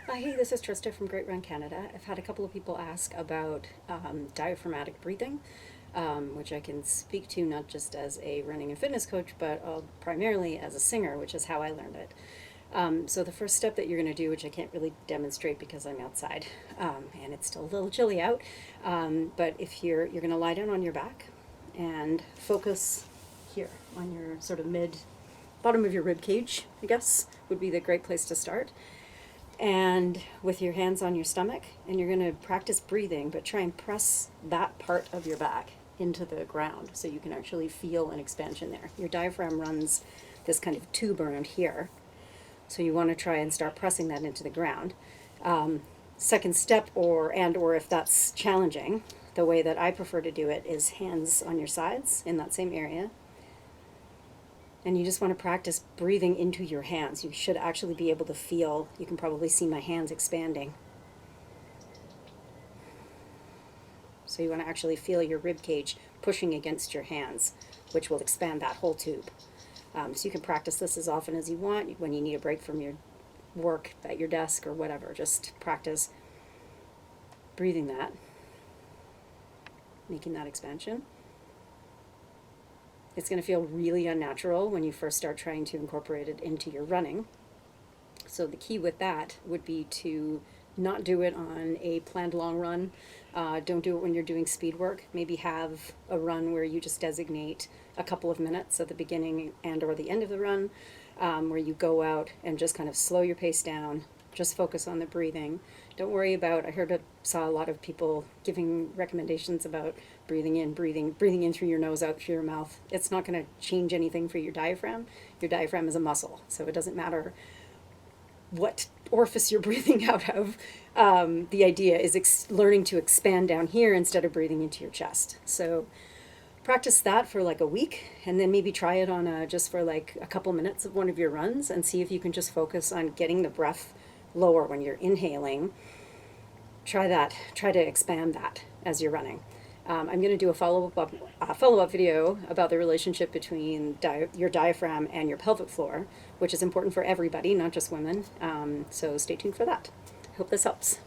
Hey, this is Trista from Great Run Canada. I've had a couple of people ask about diaphragmatic breathing, which I can speak to not just as a running and fitness coach, but primarily as a singer, which is how I learned it. So the first step that you're going to do, which I can't really demonstrate because I'm outside and it's still a little chilly out, but if you're going to lie down on your back and focus here on your sort of bottom of your rib cage, I guess, would be the great place to start. And with your hands on your stomach, and you're going to practice breathing, but try and press that part of your back into the ground so you can actually feel an expansion there. Your diaphragm runs this kind of tube around here, so you want to try and start pressing that into the ground. Second step, or if that's challenging, the way that I prefer to do it is hands on your sides in that same area. And you just want to practice breathing into your hands. You should actually be able to feel, you can probably see my hands expanding. So you want to actually feel your rib cage pushing against your hands, which will expand that whole tube. So you can practice this as often as you want. When you need a break from your work at your desk or whatever, just practice breathing that, making that expansion. It's going to feel really unnatural when you first start trying to incorporate it into your running. So the key with that would be to not do it on a planned long run. Don't do it when you're doing speed work. Maybe have a run where you just designate a couple of minutes at the beginning and or the end of the run, where you go out and just kind of slow your pace down, just focus on the breathing. Don't worry about, saw a lot of people giving recommendations about breathing in through your nose, out through your mouth. It's not going to change anything for your diaphragm. Your diaphragm is a muscle, so it doesn't matter what orifice you're breathing out of. The idea is learning to expand down here instead of breathing into your chest. So practice that for like a week, and then maybe try it on just for like a couple minutes of one of your runs and see if you can just focus on getting the breath lower when you're inhaling. Try to expand that as you're running. I'm going to do a follow-up video about the relationship between your diaphragm and your pelvic floor, which is important for everybody, not just women. So stay tuned for that. Hope this helps.